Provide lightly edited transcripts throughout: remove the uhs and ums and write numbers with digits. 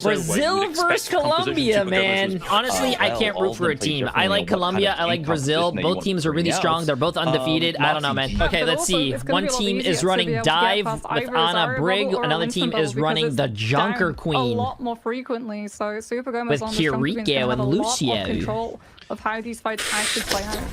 Brazil versus Colombia, man. Honestly, I can't root for a team. I like Colombia. I like Brazil. Both teams are really strong. They're both undefeated. I don't know, man. Okay, let's see. One team is running Dive with Ana Brig. Another team is running the Junker Queen. A lot more frequently. So Super Gomez with Kiriko and Lucio. Control of how these fights actually play out.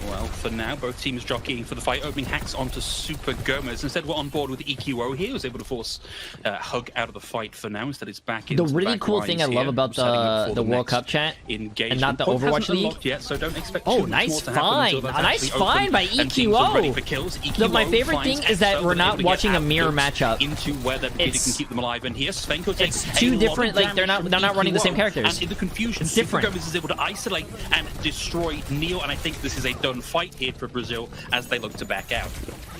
Well, for now, both teams jockeying for the fight, opening hacks onto Super Gomez. Instead, we're on board with EQO here. Was able to force Hug out of the fight for now. Instead, it's back into the really cool thing I love about the World Cup chat and not the Overwatch League. Yet, so don't expect nice find. A nice find by EQO. My favorite thing is that we're not watching a mirror matchup. Into where they can keep them alive. And here, Svenko takes two different. Like they're not running the same characters. And in the confusion, Super Gomez is able to isolate and destroy Neil. And I think this is a done fight here for Brazil as they look to back out.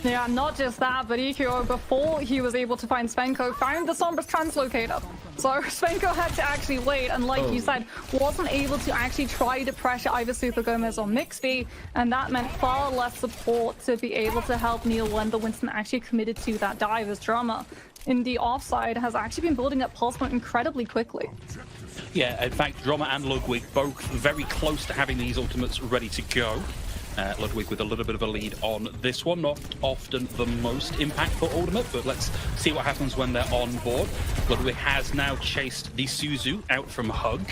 Yeah, not just that, but EQO, before he was able to find Svenko, found the Sombra's translocator. So Svenko had to actually wait, and like you said, wasn't able to actually try to pressure either Super Gomez or Mixby, and that meant far less support to be able to help Neil when the Winston actually committed to that dive as Drama. In the offside has actually been building up pulse point incredibly quickly. Yeah, in fact, Drama and Ludwig both very close to having these ultimates ready to go. Ludwig with a little bit of a lead on this one. Not often the most impactful ultimate, but let's see what happens when they're on board. Ludwig has now chased the Suzu out from Hug,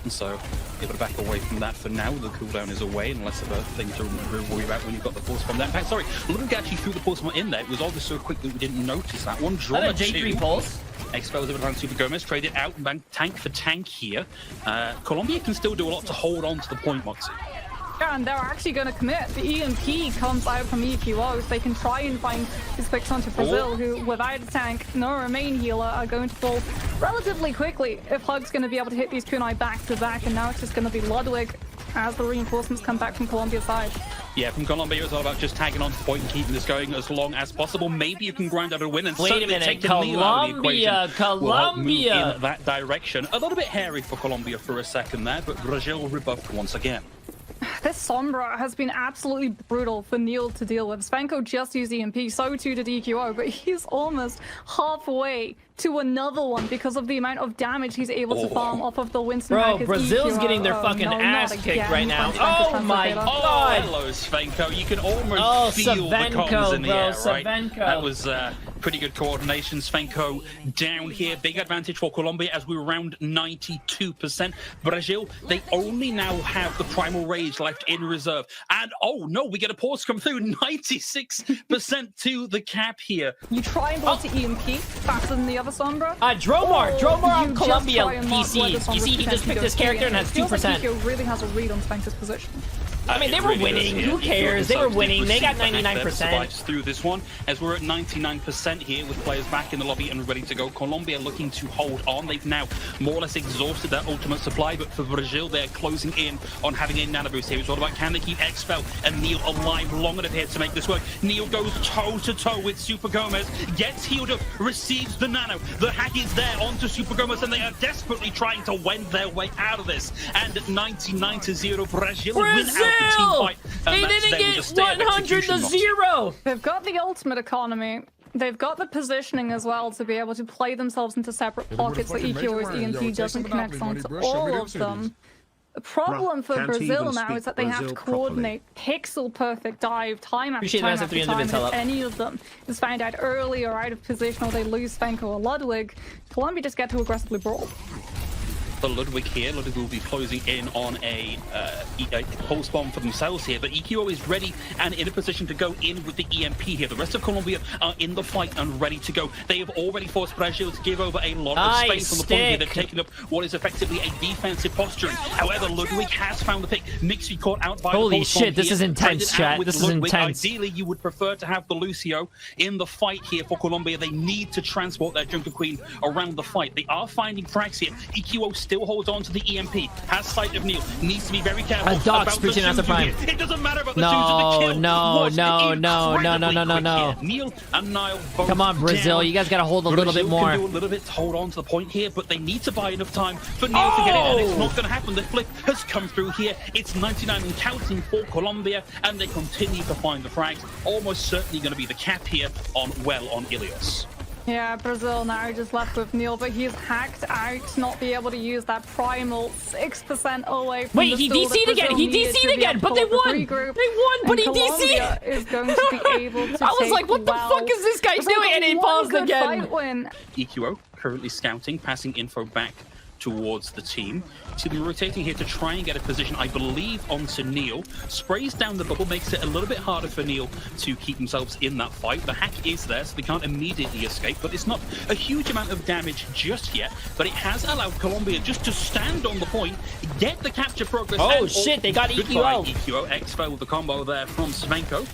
and so able to back away from that for now. The cooldown is away, and less of a thing to worry about when you've got the force bomb there. In fact, sorry, Ludwig actually threw the force bomb in there. It was all just so quick that we didn't notice that one. Drama J3 pulse. Expels it around Super Gomez, traded out tank for tank here. Colombia can still do a lot to hold on to the point, Moxie. Yeah, and they're actually going to commit. The EMP comes out from EQO, so they can try and find his picks onto Brazil, who, without a tank nor a main healer, are going to fall relatively quickly if Hug's going to be able to hit these kunai back to back, and now it's just going to be Ludwig as the reinforcements come back from Colombia's side. Yeah, from Colombia, it's all about just tagging on to the point and keeping this going as long as possible. Maybe you can grind out a win and wait a minute, take the Neil out of the equation. Colombia! In that direction. A little bit hairy for Colombia for a second there, but Brazil rebuffed once again. This Sombra has been absolutely brutal for Neil to deal with. Svenko just used EMP, so too did EQO, but he's almost halfway to another one because of the amount of damage he's able to farm off of the Winston. Bro, Brazil's getting their fucking ass kicked right now. Oh my god! Hello, Svenko. You can almost feel the comms in the air, right? That was pretty good coordination. Svenko down here. Big advantage for Colombia as we're around 92%. Brazil, they only now have the Primal Rage left in reserve. And oh no, we get a pause come through. 96% to the cap here. You try and block to EMP faster than the other Sombra. Dromar on Colombia PC. You see, he just picked his character and has 2%. Like really has a read on Svenko's position. I mean, they were winning. Who cares? They were winning. They got 99%. Survives through this one as we're at 99% here with players back in the lobby and ready to go. Colombia looking to hold on. They've now more or less exhausted their ultimate supply, but for Brazil, they're closing in on having a nano boost here. It's all about can they keep Expel and Neil alive long enough here to make this work. Neil goes toe-to-toe with Super Gomez, gets healed up, receives the nano. The hack is there onto Super Gomez, and they are desperately trying to wend their way out of this. And at 99-0, Brazil win out. They didn't get 100-0. They've got the ultimate economy. They've got the positioning as well to be able to play themselves into separate pockets so EQO's EMP doesn't connect onto all of them. The problem for Brazil now is that they have to coordinate pixel-perfect dive time after time after time. And if any of them is found out early or out of position or they lose Svenko or Ludwig, Colombia just get to aggressively brawl. For Ludwig here, Ludwig will be closing in on a pulse bomb for themselves here, but EQO is ready and in a position to go in with the EMP here. The rest of Colombia are in the fight and ready to go. They have already forced Brazil to give over a lot of space on the point here. They've taken up what is effectively a defensive posturing. However, Ludwig has found the pick. Mixy caught out by holy the shit, this is intense, chat. This is intense. Ideally, you would prefer to have the Lucio in the fight here for Colombia. They need to transport their Junker Queen around the fight. They are finding frags here. EQO still holds on to the EMP, has sight of Neil, needs to be very careful. A dog sprucing out the prime. It doesn't matter about the Suzu, the kill. No. Neil and Niall both come on, Brazil, you guys gotta hold a little bit more. Can do a little bit to hold on to the point here, but they need to buy enough time for Neil to get it, and it's not gonna happen. The flip has come through here. It's 99 and counting for Colombia, and they continue to find the frags. Almost certainly gonna be the cap here on Ilios. Yeah, Brazil now just left with Neil, but he's hacked out, not be able to use that primal 6% away from Wait, he DC'd again. He DC'd again, but they won. They won, but he DC'd. Is going to be able to I was like, what the fuck is this guy doing? And he paused again. EQO currently scouting, passing info back towards the team. See them rotating here to try and get a position, I believe, onto Neil. Sprays down the bubble, makes it a little bit harder for Neil to keep themselves in that fight. The hack is there, so they can't immediately escape, but it's not a huge amount of damage just yet. But it has allowed Colombia just to stand on the point, get the capture progress. Oh shit, they got EQO. EQO, X-Fell with the combo there from Svenko.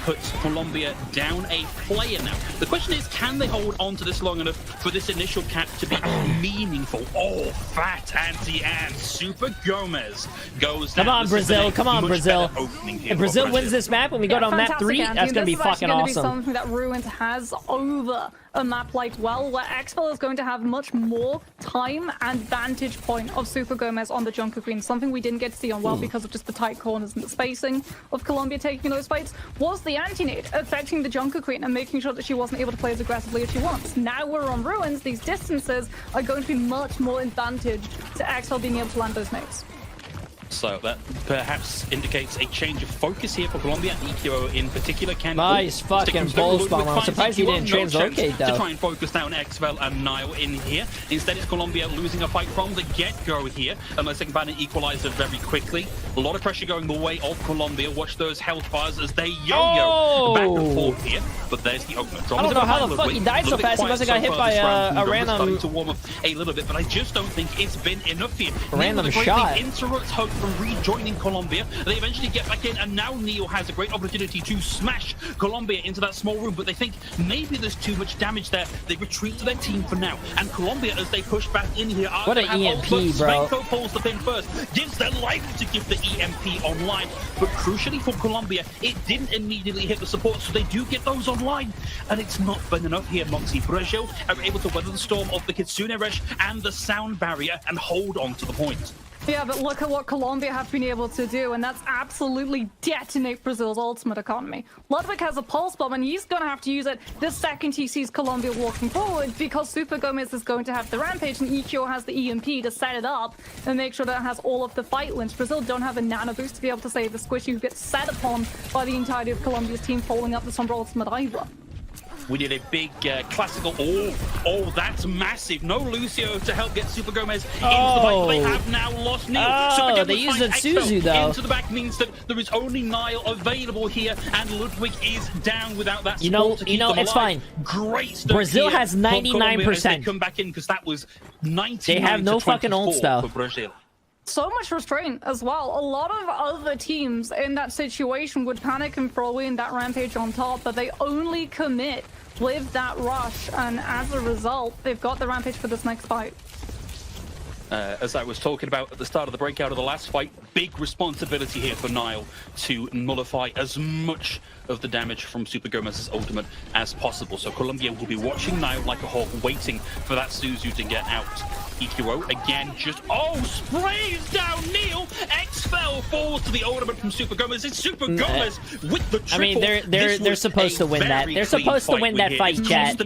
Puts Colombia down a player now. The question is, can they hold on to this long enough for this initial cap to be meaningful? Oh, fat anti-and Super Gomez goes down. Come on, Brazil. Come on, Brazil. If Brazil wins this map when we go to map 3, that's going to be fucking awesome. This is something that Ruined has over a map like Well, where X-Fell is going to have much more time and vantage point of Super Gomez on the Junker Queen. Something we didn't get to see on Well because of just the tight corners and the spacing of Colombia taking those fights was the anti-nade affecting the Junker Queen and making sure that she wasn't able to play as aggressively as she wants. Now we're on Ruins, these distances are going to be much more advantage to X-Fell being able to land those nades. So that perhaps indicates a change of focus here for Colombia. EQO in particular can nice fucking balls bomb. I'm surprised he didn't translocate though. To try and focus down X-Fell and Nile in here. Instead, it's Colombia losing a fight from the get-go here, unless they can find an equalizer very quickly. A lot of pressure going the way of Colombia. Watch those health bars as they yo-yo back and forth here. But there's the opener. I don't know how the fuck he died so fast. He must have got hit by a random. Starting to warm up a little bit, but I just don't think it's been enough here. A random shot. Interrupts hope from rejoining Colombia. They eventually get back in, and now Neil has a great opportunity to smash Colombia into that small room, but they think maybe there's too much damage there. They retreat to their team for now, and Colombia, as they push back in here, what an EMP, bro. Svenko pulls the pin first, gives their life to give the EMP online, but crucially for Colombia, it didn't immediately hit the support, so they do get those online, and it's not been enough here. Moxie Brazil are able to weather the storm of the Kitsune Rush and the sound barrier and hold on to the point. Yeah, but look at what Colombia have been able to do, and that's absolutely detonate Brazil's ultimate economy. Ludwig has a pulse bomb, and he's going to have to use it the second he sees Colombia walking forward, because Super Gomez is going to have the Rampage, and EQO has the EMP to set it up and make sure that it has all of the fight links. Brazil don't have a nano boost to be able to save the squishy who gets set upon by the entirety of Colombia's team following up the Sombra ultimate either. We did a big classical. Oh, that's massive. No Lucio to help get Super Gomez into the fight. They have now lost Neil. Oh, they used a Suzu though. Into the back means that there is only Nile available here, and Ludwig is down without that. You know, it's fine. Great stuff. Brazil has 99%. Come back in because that was 90. They have no fucking ults though. For Brazil. So much restraint as well. A lot of other teams in that situation would panic and throw in that Rampage on top, but they only commit with that rush, and as a result, they've got the Rampage for this next fight. As I was talking about at the start of the breakout of the last fight, big responsibility here for Nile to nullify as much of the damage from Super Gomez's ultimate as possible. So Colombia will be watching Nile like a hawk, waiting for that Suzu to get out. EQO again just sprays down Neil. X-Fell falls to the ultimate from Super Gomez. It's Super Gomez with the triple. I mean, they're supposed to win that. They're supposed to win that fight, chat.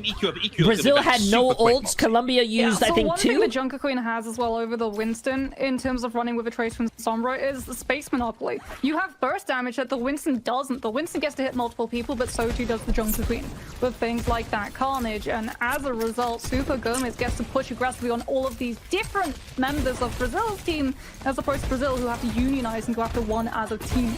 Brazil had no ults. Colombia used, I think, 2. One thing the Junker Queen has as well over the Winston in terms of running with a Trace from Sombra is the space monopoly. You have burst damage that the Winston doesn't. The Winston gets to hit multiple people, but so too does the Junker Queen with things like that Carnage, and as a result, Super Gomez gets to push aggressively on all of these different members of Brazil's team, as opposed to Brazil who have to unionize and go after one as a team.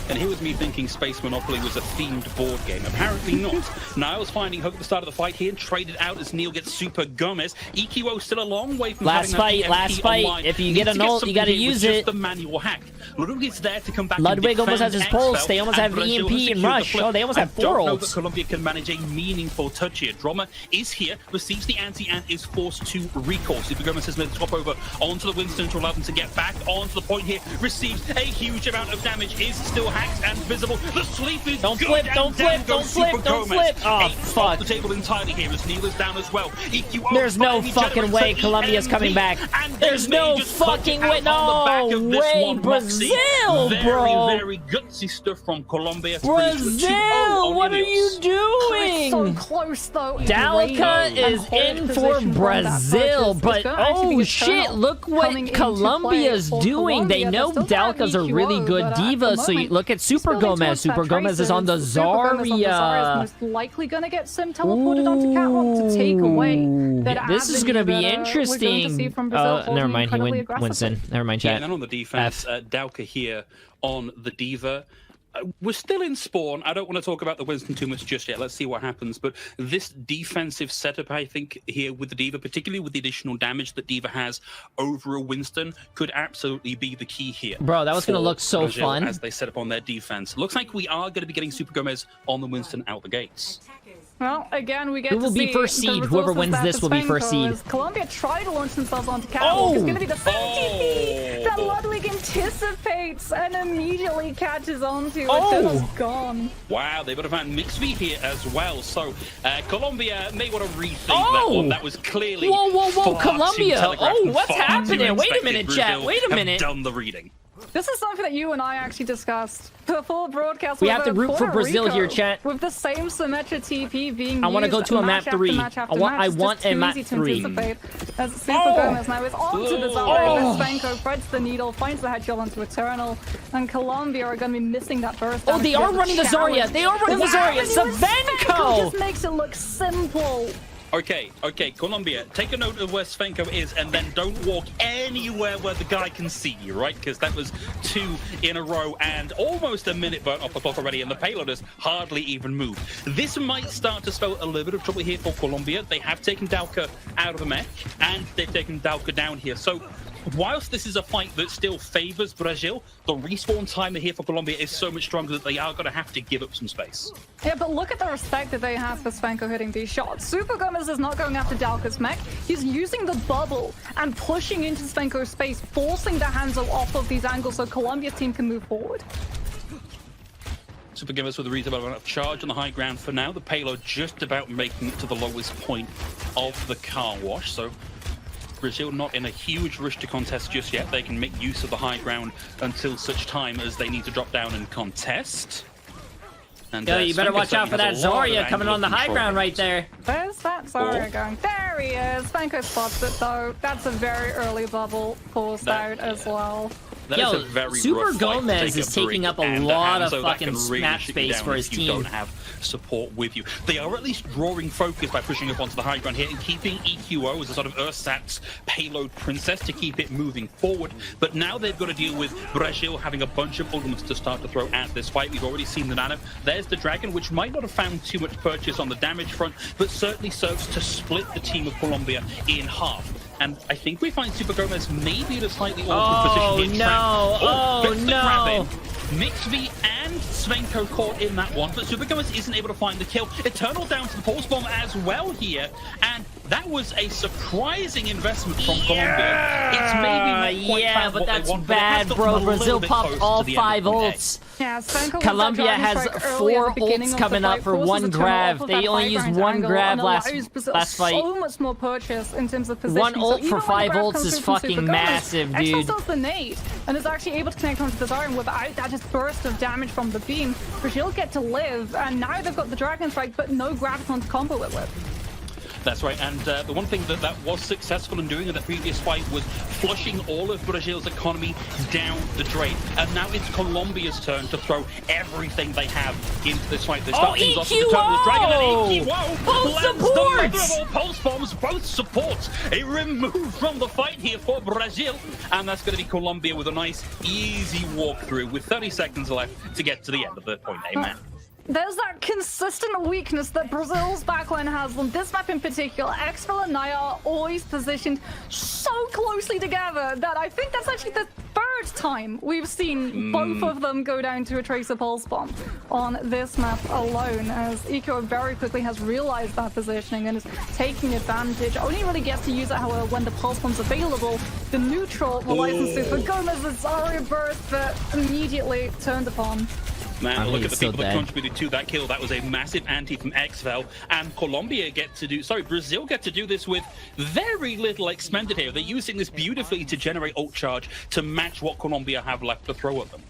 And here was me thinking Space Monopoly was a themed board game. Apparently not. Niles finding hope at the start of the fight here, traded out as Neil gets Super Gomez. EQO still a long way from last fight. Online. If you get an ult, you gotta use it. Just the manual hack. Ludwig is there to come back. Ludwig almost has his pulse. They almost have EMP and Rush. Oh, they almost have 4 ults. I don't know that Colombia can manage a meaningful touch here. Drama is here, receives the anti and is forced to recall. Super Gomez has made the swap over onto the Winston to allow them to get back onto the point here. Receives a huge amount of damage. Is still hacked and visible. The sleep is Don't good. flip, And don't down flip, goes don't flip, Super don't Gomez. flip. Oh, 8 fuck. off the table entirely here as Neela's down as well. EQO There's no finally fucking way generates an Colombia's coming EMP, back. and There's they no just put fucking it way. out on the back No of this way. one, Moxie. Brazil, bro. Very gutsy stuff from Colombia. To finish with 2-0 Brazil, on what are Ilios. you So doing? close though. Dalka Great is and in hold for position from that Brazil, purchase. but It's gonna actually be oh a shit, turnout look coming what into Colombia's play for doing. They Colombia. know They still have Dalka's a really EQO, good but at diva, the so you moment, look at Super still need to Gomez. watch Super that Gomez is on the Tracer. Super Gomez on the Zarya Zarya. is most likely going to get Sim teleported onto Catwalk to take away that This is going to be avenue that, we're going to see interesting. from Brazil Never holding mind, he incredibly wins in. aggressively. Never mind, Yeah, chat. and then on the defense, Dalka here on the diva. We're still in spawn. I don't want to talk about the Winston too much just yet. Let's see what happens. But this defensive setup, I think, here with the diva, particularly with the additional damage that diva has over a Winston, could absolutely be the key here. Bro, that was going to for look so Brazil fun. as they set up on their defense. Looks like we are going to be getting Super Gomez on the Winston out the gates. Well, again, we get Who will to be see first the seed? Whoever resources wins that this will be first Spenko, seed. as Colombia try to launch themselves onto Catwalk. It's going to be the same TP that Ludwig anticipates and immediately catches onto. It's gone. Wow, they've got to find Mixby here as well. So Colombia may want to rethink that one. That was clearly Whoa, far too Colombia. telegraphed Oh, and what's far too happening? Wait a expected. minute, chat. Brazil Wait a have minute. done the reading. This is something that you and I actually discussed before broadcast. We with, have to root for Puerto Brazil Rico, here, chat. With the same Symmetra TP being I want to used go to a map match after 3. match after I want match. It's just a too map easy to 3. anticipate. As Super Gomez now is onto the Zarya, but Spenko threads the needle, finds the headshot onto Eternal, and Colombia are going to be missing that burst. Oh, they are running the Zarya. They are running the Zarya. Svenko just makes it look simple. Okay, Colombia, take a note of where Svenko is and then don't walk anywhere where the guy can see you, right? Because that was 2 in a row and almost a minute burnt off the clock already, and the payloaders hardly even moved. This might start to spell a little bit of trouble here for Colombia. They have taken Dalka out of the mech, and they've taken Dalka down here. So whilst this is a fight that still favors Brazil, the respawn time here for Colombia is so much stronger that they are going to have to give up some space. Yeah, but look at the respect that they have for Svenko hitting these shots. Super Gomez is not going after Dalka's mech. He's using the bubble and pushing into Svenko's space, forcing the Hanzo off of these angles so Colombia's team can move forward. Super Gomez with a reasonable amount of charge on the high ground for now. The payload just about making it to the lowest point of the car wash, so Brazil not in a huge rush to contest just yet. They can make use of the high ground until such time as they need to drop down and contest. And, Yo, you better Svenko watch out for that certainly has a lot of Zarya coming angle on the high control. ground right there. Where's that Zarya going? There he is. Svenko spots it though. That's a very early bubble forced out as well. That is Yo, a very Super rough fight to Gomez take is up taking Brig up a and lot of Hanzo. That fucking can really map shut you space down for his if you team. don't have support with you. They are at least drawing focus by pushing up onto the high ground here and keeping EQO as a sort of ersatz payload princess to keep it moving forward. But now they've got to deal with Brazil having a bunch of ultimates to start to throw at this fight. We've already seen the nano. There's the dragon, which might not have found too much purchase on the damage front, but certainly serves to split the team of Colombia in half. And I think we find Super Gomez maybe in a slightly awkward position here. Oh, no. Mixby and Svenko caught in that one, but Super Gomez isn't able to find the kill. Eternal down to the pulse bomb as well here, and that was a surprising investment from Colombia. It's maybe not quite found but what they that's want, but it has bad, got bro. them a little Brazil bit popped close all to the end 5 of the day. Yeah, ults. Svenko Colombia has 4 ults coming up for 1 grab. They only used 1 grab last fight. So much more purchase in terms of positioning. 1 ult so for 5 ults ults is fucking massive, dude. Exfil the nade and is actually able to connect onto the Zarya without that just burst of damage from the beam. Brazil get to live, and now they've got the Dragon Strike, but no Graviton to combo it with. That's right, and the one thing that was successful in doing in the previous fight was flushing all of Brazil's economy down the drain. And now it's Colombia's turn to throw everything they have into this fight. They start things off with the Turtle's Dragon, and EQO Pulse lands the supports! mother of all pulse bombs, both supports. A remove from the fight here for Brazil, and that's going to be Colombia with a nice, easy walkthrough with 30 seconds left to get to the end of the point. Amen. There's that consistent weakness that Brazil's backline has on this map in particular. Exfil and Naya are always positioned so closely together that I think that's actually the 3rd time we've seen both of them go down to a Tracer Pulse Bomb on this map alone, as Eco very quickly has realized that positioning and is taking advantage. Only really gets to use it, however, when the Pulse Bomb's available. The neutral relies on Super Gomez's Zarya burst, but immediately turned upon. Man, look at the people that contributed to that kill. That was a massive anti from XFL, and Colombia Brazil get to do this with very little expended here. They're using this beautifully to generate ult charge to match what Colombia have left to throw at them.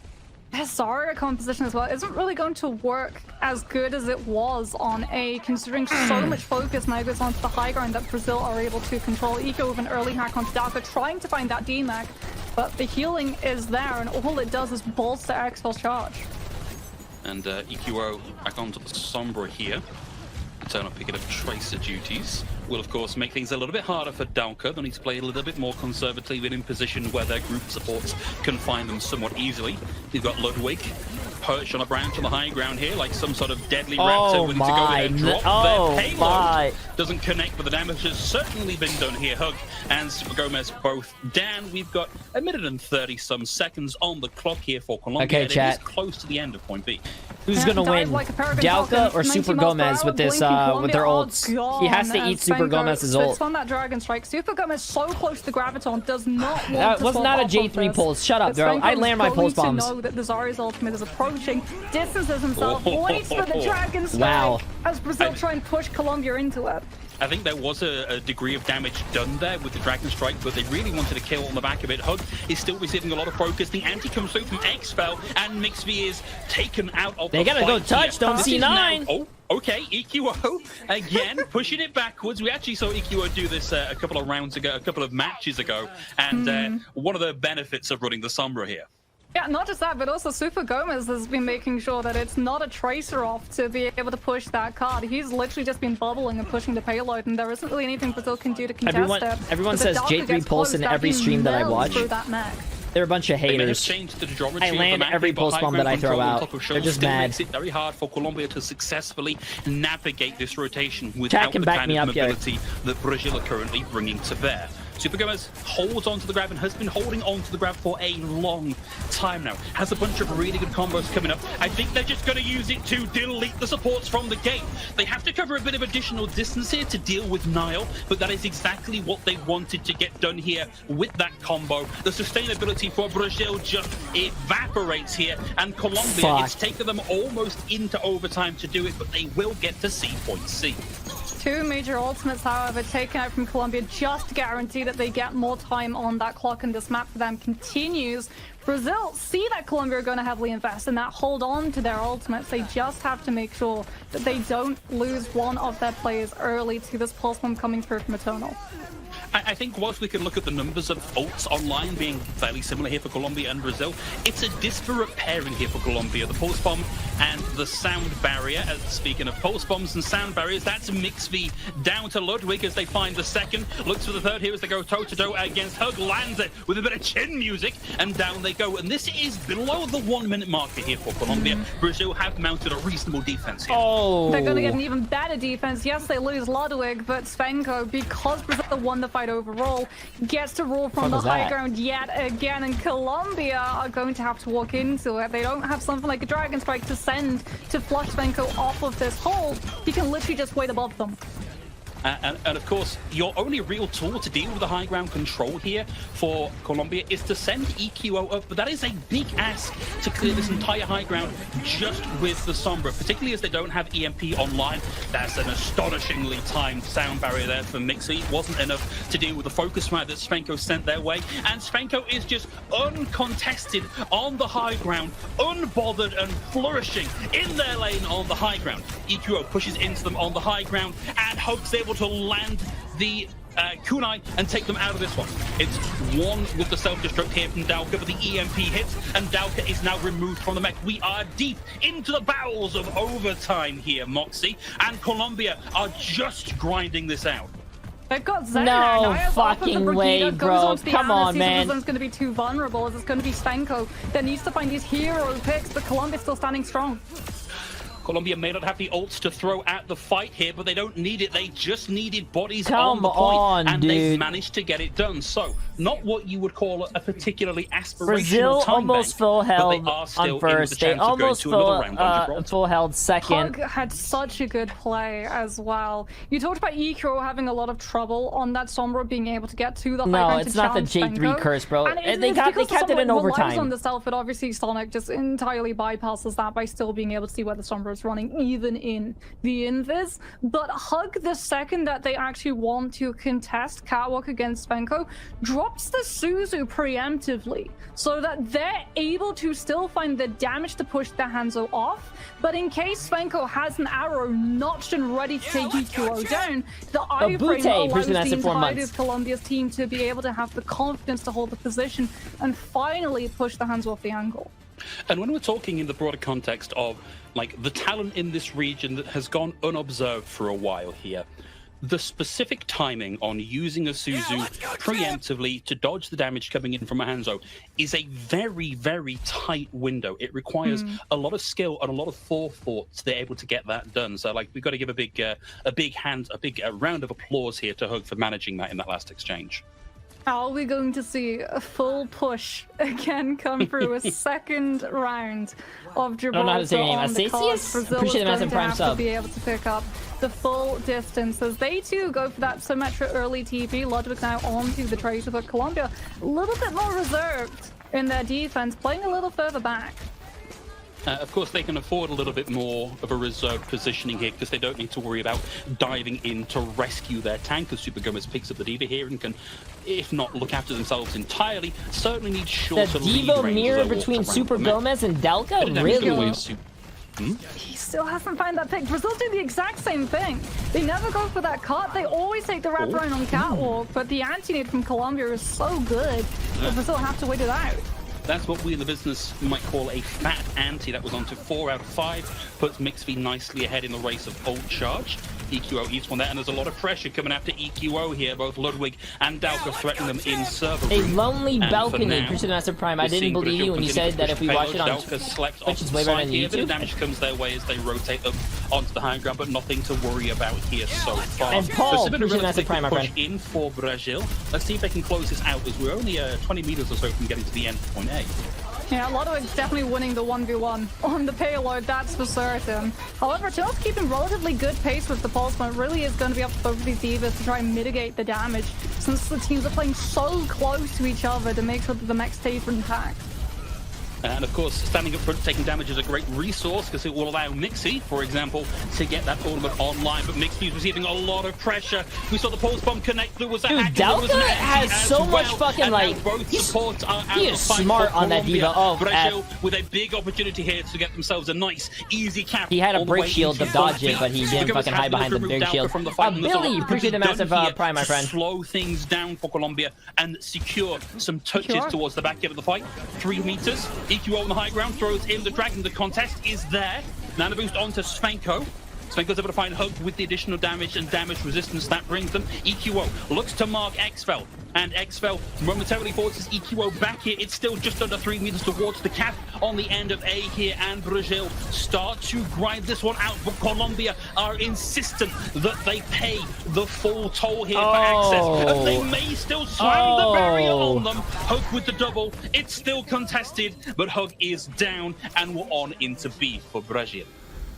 Zarya composition as well isn't really going to work as good as it was on A, considering so much focus now goes onto the high ground that Brazil are able to control. Eco with an early hack onto Dalka, trying to find that DMAC, but the healing is there, and all it does is bolster XFL's charge. And EQO back onto the Sombra here. Turn up picking up Tracer duties will, of course, make things a little bit harder for Dalka. They'll need to play a little bit more conservatively and in position where their group supports can find them somewhat easily. You've got Ludwig perched on a branch on the high ground here, like some sort of deadly raptor willing to go in and drop. Their payload doesn't connect, but the damage has certainly been done here. Hug and Super Gomez both down. We've got a minute and 30-some seconds on the clock here for Colombia. Okay, chat. It is close to the end of point B. Who's gonna win, Dalka or Super Gomez with this with their ults? He has to eat Super Gomez's ult. On that Dragon Strike, Super Gomez so close to the Graviton, does not want that was not a J3 pulse. Shut up, girl. I land my pulse bombs. To know that the Zarya's ultimate is approaching, distances himself, waits for the Dragon Strike as Brazil try and push Colombia into it. I think there was a degree of damage done there with the Dragon Strike, but they really wanted to kill on the back of it. Hug is still receiving a lot of focus. The anti comes through from XFL, and Mixv is taken out of the fight. They gotta go touch, don't C9. Oh, okay, EQO again pushing it backwards. We actually saw EQO do this a couple of rounds ago, a couple of matches ago, and one of the benefits of running the Sombra here. Yeah, not just that, but also Super Gomez has been making sure that it's not a tracer off to be able to push that card. He's literally just been bubbling and pushing the payload, and there isn't really anything Brazil can do to contest it. Everyone says J3 pulse in every stream that I watch. They're a bunch of haters. I land every pulse bomb that I throw out. They're just mad. Makes it very hard for Colombia to successfully navigate this rotation without the kind of mobility that Brazil are currently bringing to bear. Super Gomez holds onto the grab and has been holding onto the grab for a long time now. Has a bunch of really good combos coming up. I think they're just going to use it to delete the supports from the gate. They have to cover a bit of additional distance here to deal with Nile, but that is exactly what they wanted to get done here with that combo. The sustainability for Brazil just evaporates here, and Colombia, it's taken them almost into overtime to do it, but they will get to see point C. Two major ultimates, however, taken out from Colombia just to guarantee that they get more time on that clock, and this map for them continues. Brazil see that Colombia are going to heavily invest in that, hold on to their ultimates. They just have to make sure that they don't lose one of their players early to this pulse bomb coming through from Eternal. I think whilst we can look at the numbers of ults online being fairly similar here for Colombia and Brazil, it's a disparate pairing here for Colombia. The pulse bomb and the sound barrier. Speaking of pulse bombs and sound barriers, that's Mixv down to Ludwig as they find the second. Looks for the third here as they go toe-to-toe against Hug. Lands it with a bit of chin music, and down they go. And this is below the 1 minute marker here for Colombia. Brazil have mounted a reasonable defense here. They're going to get an even better defense. Yes, they lose Ludwig, but Svenko, because Brazil won the fight overall, gets to rule from the high ground yet again, and Colombia are going to have to walk into it. They don't have something like a Dragon Strike to send to flush Svenko off of this hold. He can literally just wait above them. And of course, your only real tool to deal with the high ground control here for Colombia is to send EQO up, but that is a big ask to clear this entire high ground just with the Sombra, particularly as they don't have EMP online. That's an astonishingly timed sound barrier there for Mixv. It wasn't enough to deal with the focus fire that Svenko sent their way, and Svenko is just uncontested on the high ground, unbothered and flourishing in their lane on the high ground. EQO pushes into them on the high ground, and Hug's able to land the kunai and take them out of this one. It's one with the self-destruct here from Dalka, but the EMP hits, and Dalka is now removed from the mech. We are deep into the bowels of overtime here, Moxie, and Colombia are just grinding this out. They've got Zen no fucking way, bro. Come on, man. It's going to be too vulnerable, as it's going to be Svenko that needs to find these hero picks, but Colombia's still standing strong. Colombia may not have the ults to throw at the fight here, but they don't need it. They just needed bodies Come on the point, on, and dude. they've managed to get it done. So, not what you would call a particularly aspirational Brazil time almost bank, full but held they are still on first. in They with the chance of going almost to another round on Gibraltar. full held second. Hug had such a good play as well. You talked about EQ having a lot of trouble on that Sombra being able to get to the high No, ground it's to not the challenge J3 Spenko. curse, bro. And They kept it in relies overtime. on the self, but obviously Sonic just entirely bypasses that by still being able to see where the Sombra is running, even in the invis. But Hug, the second that they actually want to contest Catwalk against Spenko, drops the Suzu preemptively so that they're able to still find the damage to push the Hanzo off. But in case Spenko has an arrow notched and ready to take EQO down, the iframe allows the entirety of Colombia's team to be able to have the confidence to hold the position and finally push the Hanzo off the angle. And when we're talking in the broader context of like the talent in this region that has gone unobserved for a while here, the specific timing on using a Suzu preemptively to dodge the damage coming in from a Hanzo is a very, very tight window. It requires a lot of skill and a lot of forethought to be able to get that done. So, like, we've got to give a big round of applause here to Hug for managing that in that last exchange. Are we going to see a full push again come through a second round of Gibraltar on the cards? Brazil is going to have to be able to pick up the full distance as they too go for that Symmetra early TP. Ludwig now onto the Tracer, but Colombia a little bit more reserved in their defense, playing a little further back. Of course, they can afford a little bit more of a reserved positioning here because they don't need to worry about diving in to rescue their tank, because Super Gomez picks up the Diva here and can, if not look after themselves entirely, certainly need shorter lead range. The Diva mirror between Super Gomez and Delka? Really? He still hasn't found that pick. Brazil do the exact same thing. They never go for that cut. They always take the wraparound on Catwalk, but the anti-nade from Colombia is so good that Brazil have to wait it out. That's what we in the business might call a fat ante. That was on to 4 out of 5. Puts Mixv nicely ahead in the race of ult charge. EQO eats one there, and there's a lot of pressure coming after EQO here. Both Ludwig and Dalka threatening them in server room. A lonely balcony. Appreciate the Master Prime. I didn't believe you when you said that if we watch it on Twitch, it's way better than YouTube. The damage comes their way as they rotate them onto the high ground, but nothing to worry about here so far. And Paul, so appreciate the Master Prime, my friend. In for Brazil. Let's see if they can close this out, as we're only 20 meters or so from getting to the end of point A. Yeah, Ludwig's definitely winning the 1v1 on the payload, that's for certain. However, just keeping relatively good pace with the pulse point really is going to be up to both of these divas to try and mitigate the damage, since the teams are playing so close to each other to make sure that the mech stays intact. And of course, standing up front, taking damage is a great resource because it will allow Mixi, for example, to get that tournament online. But Mixi is receiving a lot of pressure. We saw the pulse bomb connect. There was a hack. Delta has so much fucking, like, both supports are out he is smart on that Diva. Oh, Brazil with a big opportunity here to get themselves a nice, easy cap. He had a break shield to dodge it, but he didn't fucking hide behind the big shield. Billy, appreciate the massive Prime, my friend. Slow things down for Colombia and secure some touches towards the back end of the fight. 3 meters. EQO on the high ground, throws in the Dragon. The contest is there. Nano boost onto Spenko. Spenko's able to find Hug with the additional damage and damage resistance that brings them. EQO looks to mark Xfel, and Xfel momentarily forces EQO back here. It's still just under 3 meters towards the cap on the end of A here, and Brazil start to grind this one out, but Colombia are insistent that they pay the full toll here for access, and they may still slam the barrier on them. Hug with the double. It's still contested, but Hug is down, and we're on into B for Brazil.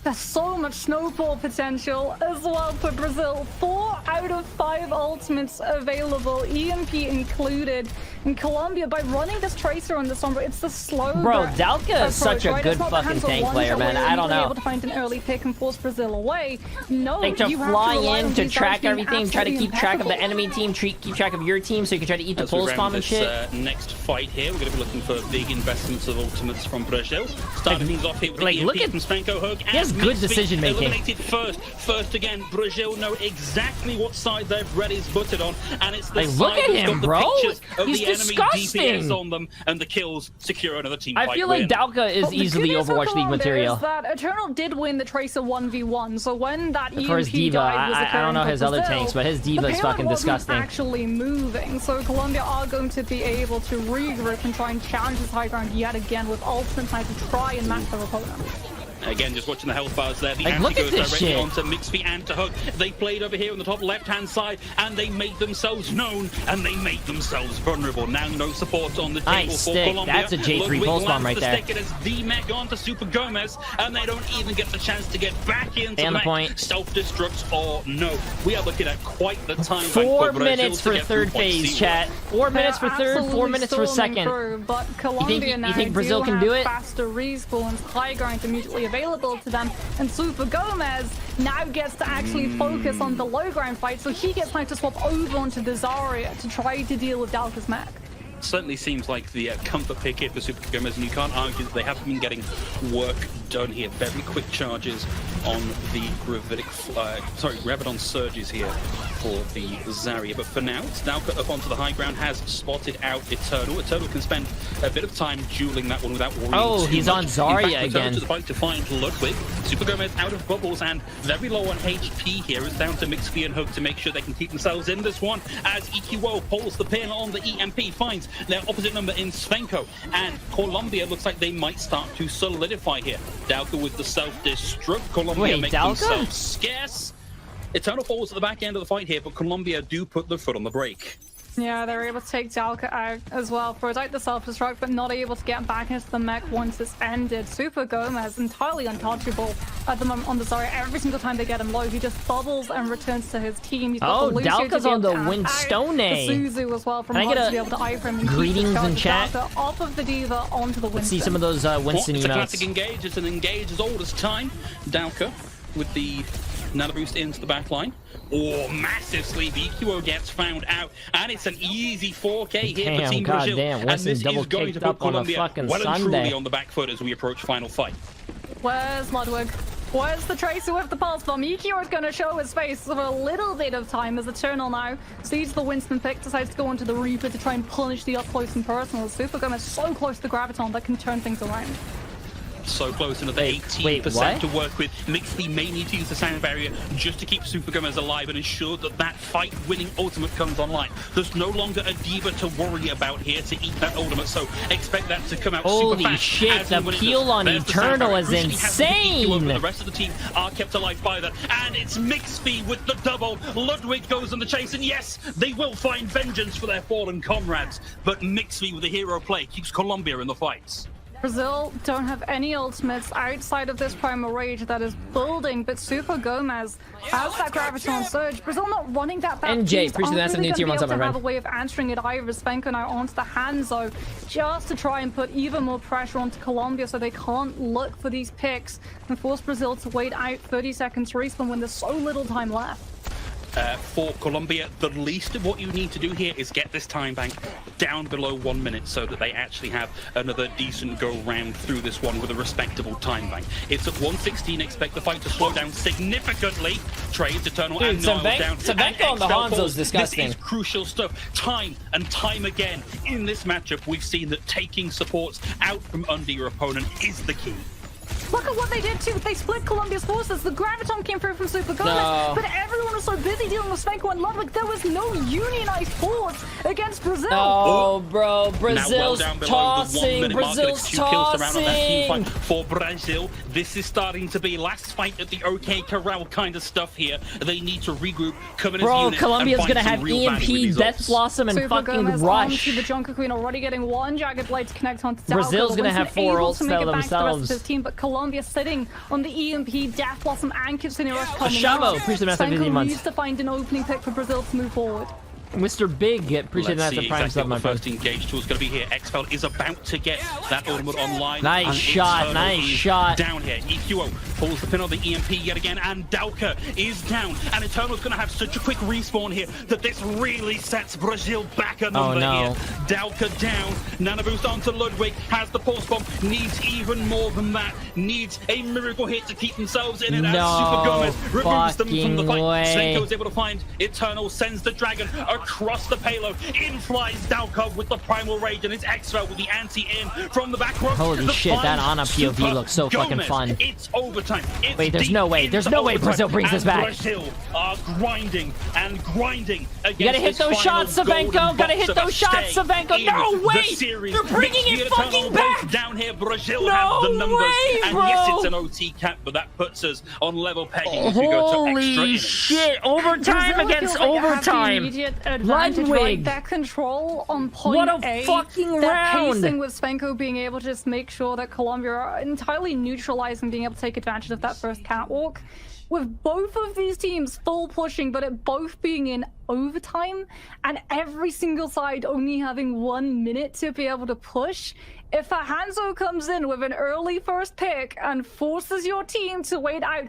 There's so much snowball potential as well for Brazil. 4 out of 5 ultimates available, EMP included. In Colombia, by running this Tracer on the Sombra, it's the slow Dalka is such a good fucking tank player, man. I don't know. Able to find an early pick and force Brazil away. No, like to fly in to track everything, try to keep track of the enemy team, keep track of your team, so you can try to eat the pulse bomb and shit. Next fight here, we're going to be looking for big investments of ultimates from Brazil. Starting things off here with the EMP from Spenko. Hug. He has good decision making. Eliminated first again. Brazil know exactly what side their bread is buttered on, and it's the like, side look at that's him, got the bro. pictures of He's the disgusting. enemy DPS on them, and the kills secure another team fight. I feel like Dalka is easily Overwatch League material. That Eternal did win the Tracer 1v1, so when that for his EMP Diva, died, I don't know his other tanks, but his Diva is fucking disgusting. Actually moving, so Colombia are going to be able to regroup and try and challenge this high ground yet again with ultimate time to try and match their opponent. Again, just watching the health bars there. The Like, look anti at goes this directly shit. onto Mixby and to Hug. They played over here on the top left-hand side, and they made themselves known, and they made themselves vulnerable. Now no support on the table Nice for stick. Colombia. That's a J3 Ludwig pulse bomb lands right the there. Stick. It is D-Mech onto Super Gomez, and they don't even get the chance to get back into And the mech. point. Self-destruct or no. We are looking at quite the time. 4 minutes for third phase, chat. 4 minutes for third, 4 minutes for second. But Colombia you think Brazil can do it? Faster respawns, high ground immediately available to them, and Super Gomez now gets to actually focus on the low ground fight, so he gets time to swap over onto the Zarya to try to deal with Dalka's mech. Certainly seems like the comfort pick here for Super Gomez, and you can't argue that they haven't been getting work done here. Very quick charges on the Graviton surges here for the Zarya. But for now, Stalker up onto the high ground has spotted out Eternal. Eternal can spend a bit of time dueling that one without worrying Oh, too he's much. on Zarya In fact, again. To the fight to find Ludwig. Super Gomez out of bubbles and very low on HP here. It's down to Mixby and Hug to make sure they can keep themselves in this one, as EQO pulls the pin on the EMP, finds their opposite number in Svenko, and Colombia looks like they might start to solidify here. Dalka with the self-destruct. Colombia Wait, make Dalka? themselves scarce. Eternal falls at the back end of the fight here, but Colombia do put their foot on the brake. Yeah, they're able to take Dalka out as well, throws out the self-destruct, but not able to get back into the mech once it's ended. Super Gomez, entirely untouchable at the moment on the Zarya. Every single time they get him low, he just bubbles and returns to his team. He's got the Lucio Dalka's to on the be able to Winstone. the Suzu as well from Can I Hug get to be able to eye for him and keep greetings the in chat? Dalka off of the Diva onto the Winston. Let's see some of those Winston It's a emotes. classic engage. It's an engage as old as time. Dalka with the nano boost into the back line. Oh, massive sleeve. EQO gets found out, and it's an easy 4K here for Team Brazil. Damn, and Winston this double is going kicked to put up on a Colombia fucking well and Sunday. truly on the back foot as we approach final fight. Where's Ludwig? Where's the Tracer with the pulse bomb? EQO is going to show his face for a little bit of time as Eternal now sees the Winston pick, decides to go onto the Reaper to try and punish the up close and personal. Super Gomez so close to the Graviton that can turn things around. So close, another 18% to work with. Mixby may need to use the sound barrier just to keep Super Gomez alive and ensure that that fight-winning ultimate comes online. There's no longer a Diva to worry about here to eat that ultimate, so expect that to come out super fast. Holy shit, the peel on Eternal is insane! The rest of the team are kept alive by that, and it's Mixby with the double. Ludwig goes on the chase, and yes, they will find vengeance for their fallen comrades, but Mixby with the hero play keeps Colombia in the fights. Brazil don't have any ultimates outside of this Primal Rage that is building, but Super Gomez has that Graviton Surge. Brazil not running that back. NJ, appreciate that. Some new tier ones on my have friend. a way of answering it either. Svenko now onto the Hanzo just to try and put even more pressure onto Colombia so they can't look for these picks and force Brazil to wait out 30 seconds to respawn when there's so little time left. For Colombia, the least of what you need to do here is get this time bank down below 1 minute so that they actually have another decent go round through this one with a respectable time bank. It's at 1:16. Expect the fight to slow down significantly. Trades Eternal and Niall down. Svenko on the Hanzo's disgusting. This is crucial stuff. Time and time again in this matchup, we've seen that taking supports out from under your opponent is the key. Look at what they did too. They split Colombia's forces. The Graviton came through from Super Gomez, but everyone was so busy dealing with Svenko and Ludwig, there was no unionized force against Brazil. Oh, bro, Brazil's now well down below tossing. the 1 minute mark, Brazil's 2 kills around on that team tossing. fight for Brazil. This is starting to be last fight at the OK Corral kind of stuff here. They need to regroup, come in as Bro, units, Colombia's and find gonna some have real value with EMP, these Death ults. Blossom, and Super fucking Gomez Rush. onto the Junker Queen, already getting one Jagged Blade to connect onto Dalka. Brazil's gonna have 4 ults to make it back to the rest of themselves. his team, but Colombia sitting on the EMP, Death Blossom, and Kitsune Rush coming Shabo, out. appreciate the message, 15 Svenko months. needs to find an opening pick for Brazil to move forward. Mr. Big, appreciate Let's that. see The prime exactly sub, my what the friend. first engage tool is going to be here. Expel is about to get that ultimate online. Nice and shot, Eternal nice is shot. Down here. EQO pulls the pin on the EMP yet again, and Dalka is down. And Eternal's going to have such a quick respawn here that this really sets Brazil back a number here. Dalka down. Nano boost onto Ludwig. Has the pulse bomb. Needs even more than that. Needs a miracle hit to keep themselves in it as Super Gomez removes them from the fight. way. Svenko's able to find Eternal, sends the dragon across the payload. In flies Dalka with the primal rage and his Exfil with the anti-in from the back row. Holy shit, that Ana POV looks so fucking fun. It's overtime. It's Wait, there's no way. There's no way Brazil brings this back. Brazil are grinding and grinding. You gotta hit those shots, Savenko. Gotta hit those shots, Savenko. No way! They're bringing it fucking back! Down here, Brazil have the numbers. Way, and bro. yes, it's an OT cap, but that puts us on level pegging as we go to extra Holy innings. shit! Overtime Brazil against feels like they have the overtime. immediate advantage, Ludwig. right? Their control on point What a A, fucking their round. pacing with Svenko being able to just make sure that Colombia are entirely neutralized and being able to take advantage of that first catwalk. With both of these teams full pushing, but it both being in overtime, and every single side only having 1 minute to be able to push. If a Hanzo comes in with an early first pick and forces your team to wait out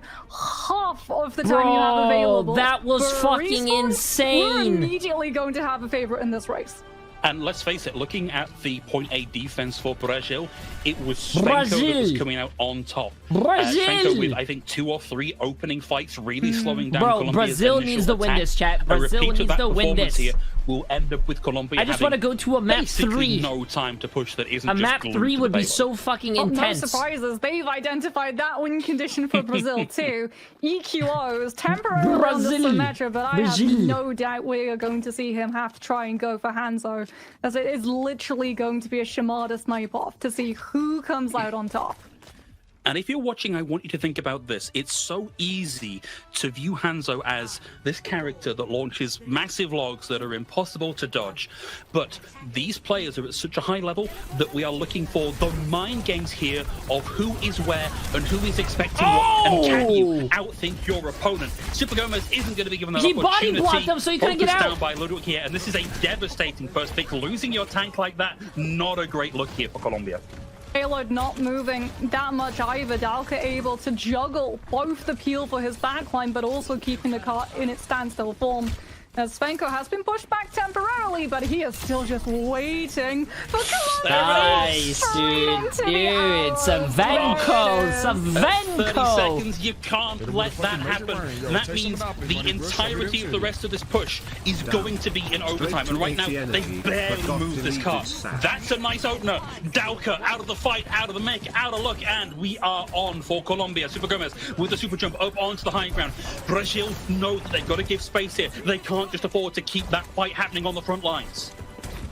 half of the time you have available, that was for fucking respawn, insane. We're immediately going to have a favorite in this race. And let's face it, looking at the point A defense for Brazil, it was Svenko that was coming out on top. Svenko with, I think, 2 or 3 opening fights, really slowing down Colombia's Brazil initial needs to win attack. this, chat. Brazil A repeat of needs that to win performance this. here will end up with Colombia I just want to go to a map basically 3. no time to push that isn't A just map glued 3 to would the be payload. so fucking Well, intense. no surprises, they've identified that win condition for Brazil too. EQOs, temporarily on the Brazil. Symmetra, but I Brazil. have no doubt we are going to see him have to try and go for Hanzo, as it is literally going to be a Shimada snipe-off to see who comes out on top. And if you're watching, I want you to think about this. It's so easy to view Hanzo as this character that launches massive logs that are impossible to dodge. But these players are at such a high level that we are looking for the mind games here of who is where and who is expecting what. And can you outthink your opponent? Super Gomez isn't going to be given that He opportunity. body blocked him so he couldn't get Focused out. down by Ludwig here, and this is a devastating first pick. Losing your tank like that, not a great look here for Colombia. Payload not moving that much either. Dalka able to juggle both the peel for his backline, but also keeping the car in its standstill form. As Svenko has been pushed back temporarily, but he is still just waiting for Colombia. Nice, dude. Savenko. 30 seconds, you can't let that happen. That means the entirety of the rest of this push is going to be in overtime. And right now, they barely moved this car. That's a nice opener. Dalka out of the fight, out of the mech, out of luck, and we are on for Colombia. Super Gomez with the super jump up onto the high ground. Brazil know that they've got to give space here. They can't just afford to keep that fight happening on the front lines.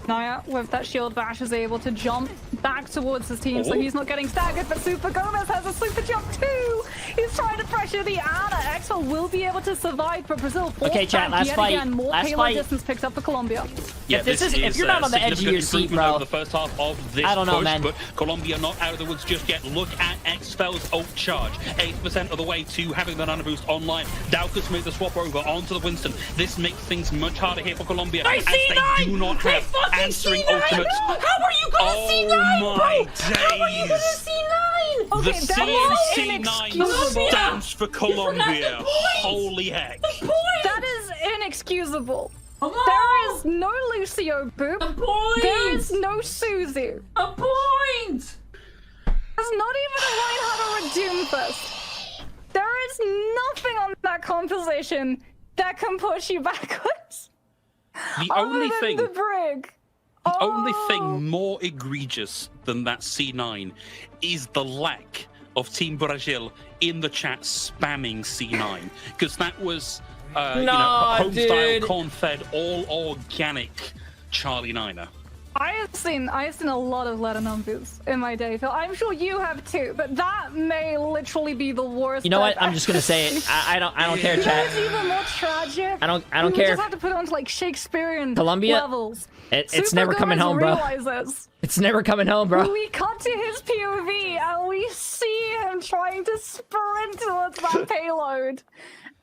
Naya, with that shield bash, is able to jump back towards his team, so he's not getting staggered, but Super Gomez has a super jump too! He's trying to pressure the Ana. Exo will be able to survive, but Brazil forced Okay, chat, back last yet fight. again. More Last payload fight. distance picked up for Colombia. Yeah, If this is- if you're not on the edge of your seat, significant bro. over the first half of this I don't know, push, man. But Colombia not out of the woods just yet. Look at Exfel's ult charge. 8% of the way to having the nano boost online. Dalka's made the swap over onto the Winston. This makes things much harder here for Colombia as they do not have answering ultimates. How are you gonna C9, my bro? days. How are you gonna C9? The Okay, that is CNC9 inexcusable. stands for Colombia. point. Holy heck. That is inexcusable. Come on. There is no Lucio Boop. A point. There is no Suzu. A point. There's not even a Reinhardt or a Doomfist. There is nothing on that composition that can push you backwards. The Other only than thing... the brig. The only thing more egregious than that C9 is the lack of Team Brazil in the chat spamming C9, because that was home-style, corn-fed, all organic Charlie Niner. I have seen a lot of letter numbers in my day, Phil. I'm sure you have too, but that may literally be the worst. You know what? I'm just gonna say it. I don't care, chat. It's even more tragic. I don't We care. just have to put it onto like Shakespearean Colombia, levels. it's Super never coming Gomez home, bro. realizes. It's never coming home, bro. We cut to his POV and we see him trying to sprint towards that payload.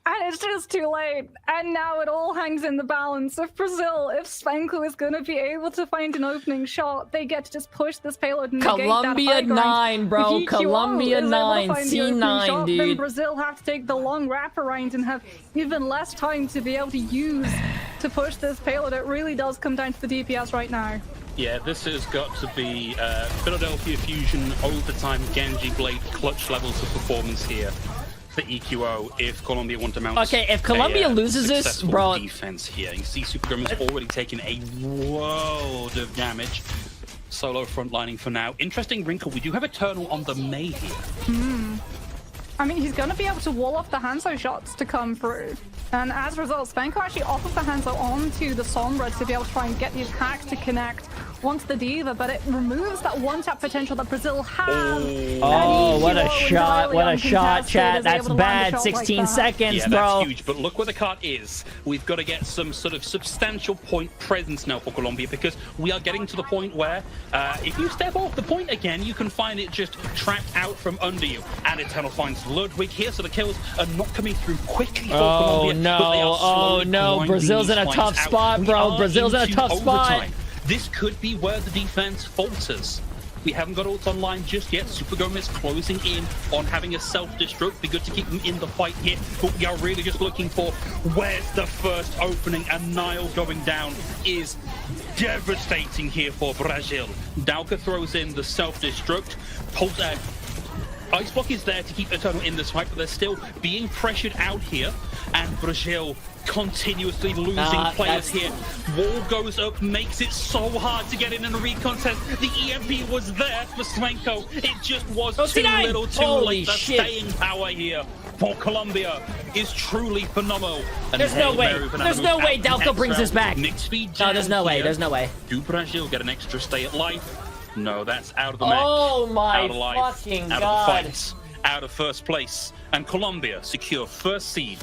And it's just too late. And now it all hangs in the balance. If Brazil, if Svenko is going to be able to find an opening shot, they get to just push this payload and negate that Colombia high ground. 9, bro. If EQO Colombia is able to 9. find the opening C9, shot, dude. Then Brazil have to take the long wraparound and have even less time to be able to use to push this payload. It really does come down to the DPS right now. Yeah, this has got to be Philadelphia Fusion overtime Genji Blade clutch levels of performance here. the EQO if Colombia want to mount. Okay, if Colombia loses this, bro. Defense here. You see Super Grim has already taken a world of damage. Solo frontlining for now. Interesting wrinkle. We do have Eternal on the May here. I mean, he's going to be able to wall off the Hanzo shots to come through. And as a result, Svenko actually offers the Hanzo onto the Sombra to be able to try and get the attack to connect onto the Diva, but it removes that one-tap potential that Brazil has. Oh, what a shot. What a shot, chat. That's bad. 16 seconds, bro. That's huge. But look where the cart is. We've got to get some sort of substantial point presence now for Colombia, because we are getting to the point where if you step off the point again, you can find it just trapped out from under you. And Eternal finds Ludwig here, so the kills are not coming through quickly for Colombia. Oh no, Brazil's in a tough spot, bro. Brazil's in a tough spot. This could be where the defense falters. We haven't got ult online just yet. Super Gomez closing in on having a self-destruct. Be good to keep them in the fight here, but we are really just looking for where's the first opening, and Nile going down is devastating here for Brazil. Dauka throws in the self-destruct. Ice Block is there to keep Eternal in this fight, but they're still being pressured out here, and Brazil continuously losing players here. Wall goes up, makes it so hard to get in a recontest. The EMP was there for Svenko. It just was too little, too late. The staying power here for Colombia is truly phenomenal. And there's no way. There's no way Dauka brings this back. No, there's no way. There's no way. Do Brazil get an extra stay at life? No, that's out of the match. Oh my out of life, fucking out god. Of the fight, out of first place. And Colombia secure first seed